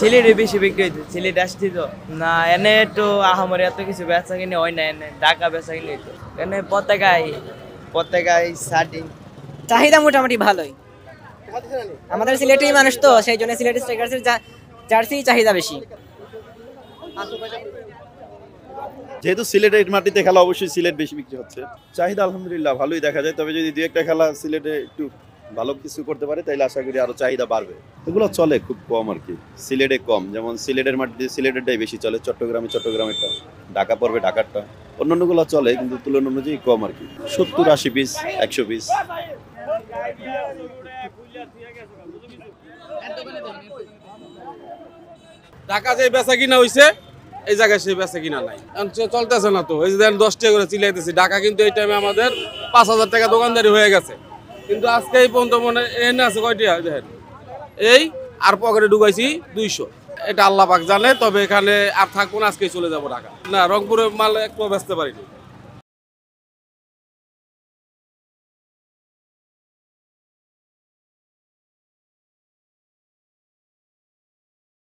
সিলেটে বেশি বিক্রি হইতো, সিলেট আসছি তো না, এনে একটু আহামরি এত কিছু বেচা কিনে হয় না, এনে ঢাকা বেচা কিনে হইতো, এনে পতাকায় শার্টিং চাহিদা মোটামুটি ভালোই। আমাদের সিলেটি মানুষ তো, সেই জন্য সিলেটি স্ট্রাইকার্সের জার্সি চাহিদা বেশি। যেহেতু সিলেটের মাটিতে খেলা, অবশ্যই সিলেট বেশি বিক্রি হচ্ছে। চাহিদা আলহামদুলিল্লাহ ভালোই দেখা যায়, তবে যদি 2-1টা খেলা সিলেটে একটু ভালো কিছু করতে পারে তাহলে আশা করি আরো চাহিদা বাড়বে। এগুলো চলে খুব কম আর কি, সিলেটে কম। যেমন সিলেটের মাটিতে সিলেটেরটাই বেশি চলে, চট্টগ্রামেরটা, ঢাকা পড়বে ঢাকারটা, অন্যান্যগুলো চলে কিন্তু তুলনা অনুযায়ী কম আর কি। 70-80 পিস, 100 পিস। ঢাকা যে বেচা কিনা হইছে এই জায়গায় সেই বেচা কিনা নাই, চলতেছে না তো। এই যে 10 টাকা করে চিলাইতেছি, ঢাকা কিন্তু এই টাইমে আমাদের 5,000 টাকা দোকানদারি হয়ে গেছে, কিন্তু আজকে এই পর্যন্ত মনে এনে আছে কয়টা দেখেন, এই আর পকেটে ঢুকাইছি 200। এটা আল্লাহ পাক জানে, তবে এখানে আর থাকবো না, আজকেই চলে যাবো ঢাকা। না, রংপুরের মাল একটু বেচতে পারিনি।